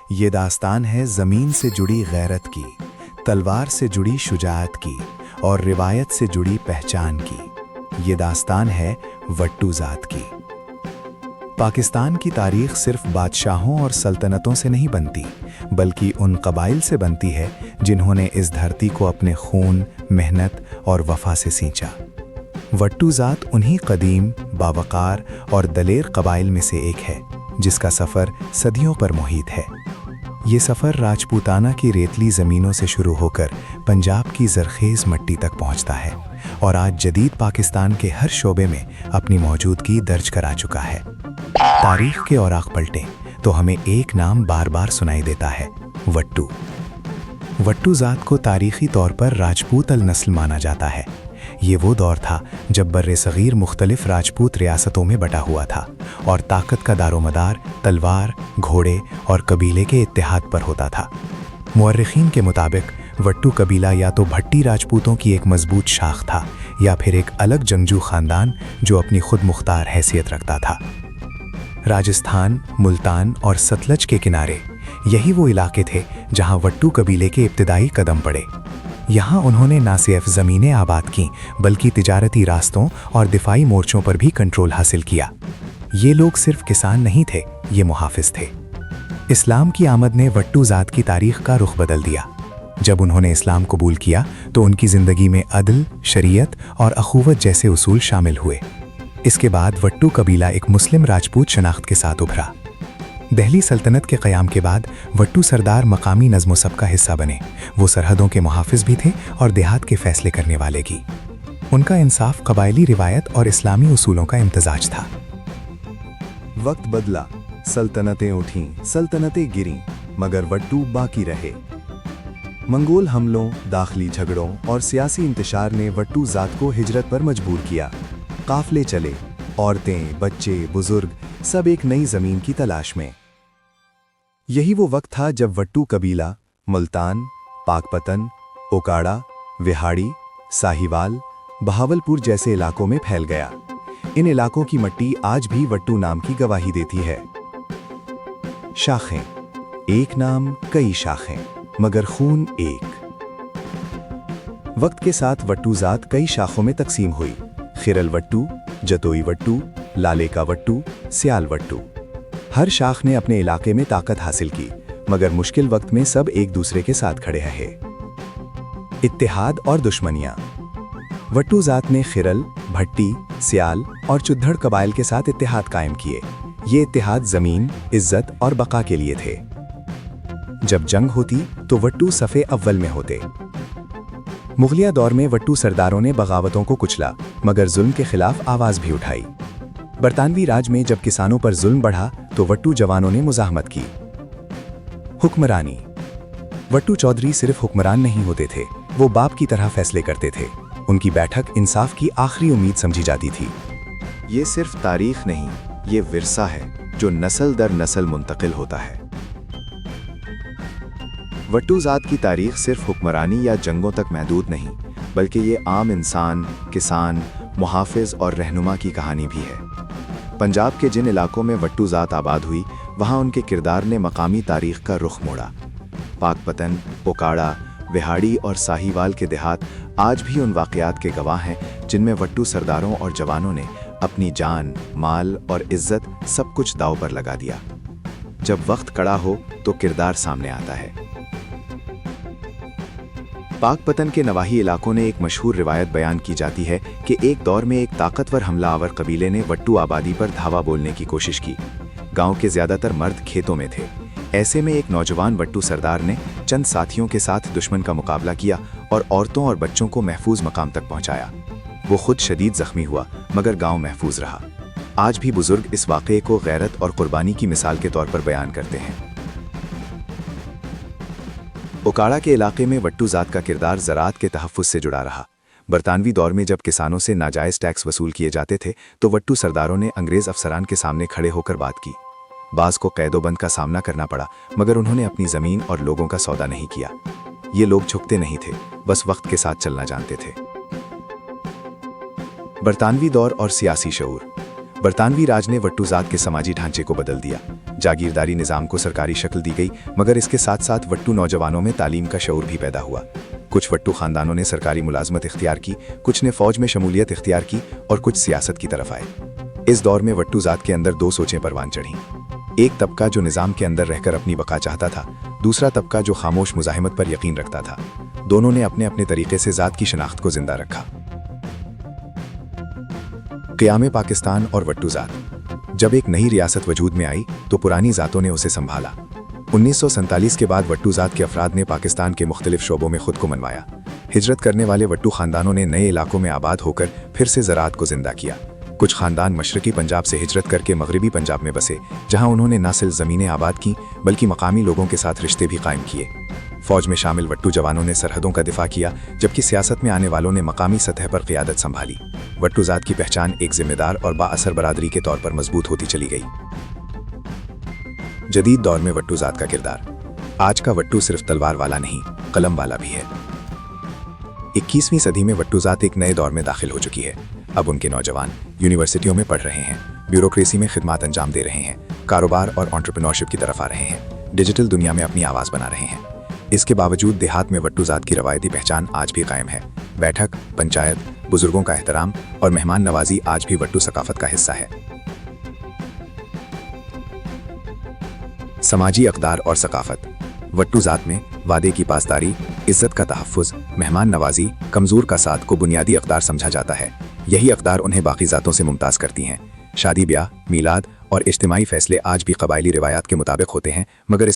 ये दास्तान है ज़मीन से जुड़ी गैरत की, तलवार से जुड़ी शुजाअत की और रिवायत से जुड़ी पहचान की। ये दास्तान है वट्टू ज़ात की। पाकिस्तान की तारीख़ सिर्फ बादशाहों और सल्तनतों से नहीं बनती, बल्कि उन कबाइल से बनती है जिन्होंने इस धरती को अपने खून, मेहनत और वफा से सींचा। वट्टू ज़ात उन्हीं कदीम, बावकार और दलेर कबाइल में से एक है जिसका सफ़र सदियों पर मुहित है। ये सफ़र राजपूताना की रेतली ज़मीनों से शुरू होकर पंजाब की ज़रख़ेज़ मट्टी तक पहुंचता है और आज जदीद पाकिस्तान के हर शोबे में अपनी मौजूदगी दर्ज करा चुका है। तारीख़ के औराक़ पलटें तो हमें एक नाम बार बार सुनाई देता है, वट्टू। वट्टू ज़ात को तारीख़ी तौर पर राजपूत अल नस्ल माना जाता है। ये वो दौर था जब बर्रे सग़ीर मुख्तलिफ़ राजपूत रियासतों में बटा हुआ था और ताकत का दारोमदार तलवार, घोड़े और कबीले के इत्तेहाद पर होता था। मुअर्रिख़ीन के मुताबिक वट्टू कबीला या तो भट्टी राजपूतों की एक मजबूत शाख था या फिर एक अलग जंगजू ख़ानदान जो अपनी खुद मुख्तार हैसियत रखता था। राजस्थान, मुल्तान और सतलज के किनारे यही वो इलाके थे जहाँ वट्टू कबीले के इब्तिदाई कदम पड़े। यहाँ उन्होंने न सिर्फ ज़मीनें आबाद की बल्कि तिजारती रास्तों और दिफाई मोर्चों पर भी कंट्रोल हासिल किया। ये लोग सिर्फ किसान नहीं थे, ये मुहाफ़िज़ थे। इस्लाम की आमद ने वट्टू ज़ात की तारीख़ का रुख बदल दिया। जब उन्होंने इस्लाम कबूल किया तो उनकी ज़िंदगी में अदल, शरीयत और अखुवत जैसे उसूल शामिल हुए। इसके बाद वट्टू कबीला एक मुस्लिम राजपूत शनाख्त के साथ उभरा। दिल्ली सल्तनत के क़याम के बाद वट्टू सरदार मकामी नज़्म सब का हिस्सा बने। वो सरहदों के मुहाफ़िज़ भी थे और देहात के फ़ैसले करने वाले भी। उनका इंसाफ कबायली रिवायत और इस्लामी उसूलों का इम्तजाज था। वक्त बदला, सल्तनतें उठीं, सल्तनतें गिरीं, मगर वट्टू बाकी रहे। मंगोल हमलों, दाखिली झगड़ों और सियासी इंतशार ने वट्टू ज़ात को हिजरत पर मजबूर किया। काफ़िले चले, औरतें, बच्चे, बुजुर्ग सब एक नई ज़मीन की तलाश में। यही वो वक्त था जब वट्टू कबीला मुल्तान, पाकपतन, ओकाड़ा, विहाड़ी, साहिवाल, बहावलपुर जैसे इलाकों में फैल गया। इन इलाकों की मिट्टी आज भी वट्टू नाम की गवाही देती है। शाखें, एक नाम कई शाखें, मगर खून एक। वक्त के साथ वट्टू ज़ात कई शाखों में तकसीम हुई। खिरल वट्टू, जतोई वट्टू, लाले का वट्टू, सियाल वट्टू। हर शाख ने अपने इलाके में ताकत हासिल की, मगर मुश्किल वक्त में सब एक दूसरे के साथ खड़े रहे। इत्तेहाद और दुश्मनियां। वट्टू ज़ात ने खिरल, भट्टी, सियाल और चुद्दड़ कबाइल के साथ इत्तेहाद कायम किए। ये इत्तेहाद ज़मीन, इज्जत और बका के लिए थे। जब जंग होती तो वट्टू सफ़े अव्वल में होते। मुगलिया दौर में वट्टू सरदारों ने बगावतों को कुचला, मगर जुल्म के खिलाफ आवाज़ भी उठाई। बरतानवी राज में जब किसानों पर जुल्म बढ़ा तो वट्टू जवानों ने मुज़ाहमत की। हुक्मरानी। वट्टू चौधरी सिर्फ हुक्मरान नहीं होते थे, वो बाप की तरह फैसले करते थे। उनकी बैठक इंसाफ की आखिरी उम्मीद समझी जाती थी। ये सिर्फ तारीख नहीं, ये विरसा है जो नस्ल दर नस्ल मुंतकिल होता है। वट्टू ज़ात की तारीख सिर्फ हुक्मरानी या जंगों तक महदूद नहीं, बल्कि ये आम इंसान, किसान, मुहाफ़िज़ और रहनुमा की कहानी भी है। पंजाब के जिन इलाकों में वट्टू ज़ात आबाद हुई, वहाँ उनके किरदार ने मकामी तारीख़ का रुख मोड़ा। पाकपतन, ओकाड़ा, विहाड़ी और साहिवाल के देहात आज भी उन वाक़यात के गवाह हैं जिनमें वट्टू सरदारों और जवानों ने अपनी जान, माल और इज्जत सब कुछ दांव पर लगा दिया। जब वक्त कड़ा हो तो किरदार सामने आता है। पाकपतन के नवाही इलाकों ने एक मशहूर रिवायत बयान की जाती है कि एक दौर में एक ताकतवर हमलावर कबीले ने वट्टू आबादी पर धावा बोलने की कोशिश की। गांव के ज़्यादातर मर्द खेतों में थे। ऐसे में एक नौजवान वट्टू सरदार ने चंद साथियों के साथ दुश्मन का मुकाबला किया और औरतों और बच्चों को महफूज मकाम तक पहुंचाया। वो खुद शदीद जख्मी हुआ, मगर गांव महफूज रहा। आज भी बुजुर्ग इस वाक़े को गैरत और कुर्बानी की मिसाल के तौर पर बयान करते हैं। ओकाड़ा के इलाके में वट्टू ज़ात का किरदार ज़राअत के तहफ़्फ़ुज़ से जुड़ा रहा। बरतानवी दौर में जब किसानों से नाजायज़ टैक्स वसूल किए जाते थे तो वट्टू सरदारों ने अंग्रेज़ अफसरान के सामने खड़े होकर बात की। बाज़ को कैदोबंद का सामना करना पड़ा, मगर उन्होंने अपनी ज़मीन और लोगों का सौदा नहीं किया। ये लोग झुकते नहीं थे, बस वक्त के साथ चलना जानते थे। बरतानवी दौर और सियासी शऊर। برطانوی راج نے وٹو ذات کے سماجی ڈھانچے کو بدل دیا۔ جاگیرداری نظام کو سرکاری شکل دی گئی، مگر اس کے ساتھ ساتھ وٹو نوجوانوں میں تعلیم کا شعور بھی پیدا ہوا۔ کچھ وٹو خاندانوں نے سرکاری ملازمت اختیار کی، کچھ نے فوج میں شمولیت اختیار کی اور کچھ سیاست کی طرف آئے۔ اس دور میں وٹو ذات کے اندر دو سوچیں پروان چڑھیں۔ ایک طبقہ جو نظام کے اندر رہ کر اپنی بقا چاہتا تھا، دوسرا طبقہ جو خاموش مزاحمت پر یقین رکھتا تھا۔ دونوں نے اپنے اپنے طریقے سے ذات کی شناخت کو زندہ رکھا۔ قیام پاکستان اور وٹو ذات۔ جب ایک نئی ریاست وجود میں آئی تو پرانی ذاتوں نے اسے سنبھالا۔ 1947 کے بعد وٹو ذات کے افراد نے پاکستان کے مختلف شعبوں میں خود کو منوایا۔ ہجرت کرنے والے وٹو خاندانوں نے نئے علاقوں میں آباد ہو کر پھر سے زراعت کو زندہ کیا۔ کچھ خاندان مشرقی پنجاب سے ہجرت کر کے مغربی پنجاب میں بسے، جہاں انہوں نے نہ صرف زمینیں آباد کیں بلکہ مقامی لوگوں کے ساتھ رشتے بھی قائم کیے۔ فوج میں شامل وٹو جوانوں نے سرحدوں کا دفاع کیا، جبکہ سیاست میں آنے والوں نے مقامی سطح پر قیادت سنبھالی۔ وٹو ذات کی پہچان ایک ذمہ دار اور با اثر برادری کے طور پر مضبوط ہوتی چلی گئی۔ جدید دور میں وٹو ذات کا کردار۔ آج کا وٹو صرف تلوار والا نہیں، قلم والا بھی ہے۔ 21ویں صدی میں وٹو ذات ایک نئے دور میں داخل ہو چکی ہے۔ اب ان کے نوجوان یونیورسٹیوں میں پڑھ رہے ہیں، بیوروکریسی میں خدمات انجام دے رہے ہیں، کاروبار اور انٹرپرینورشپ کی طرف آ رہے ہیں، ڈیجیٹل دنیا میں اپنی آواز بنا رہے ہیں۔ اس کے باوجود دیہات میں وٹو ذات کی روایتی پہچان آج بھی قائم ہے۔ بیٹھک، پنچایت، بزرگوں کا احترام اور مہمان نوازی آج بھی وٹو ثقافت کا حصہ ہے۔ سماجی اقدار اور ثقافت۔ وٹو ذات میں وعدے کی پاسداری، عزت کا تحفظ، مہمان نوازی، کمزور کا ساتھ کو بنیادی اقدار سمجھا جاتا ہے۔ یہی اقدار انہیں باقی ذاتوں سے ممتاز کرتی ہیں۔ شادی بیاہ، میلاد اور اجتماعی فیصلے آج بھی قبائلی روایات کے مطابق ہوتے ہیں، مگر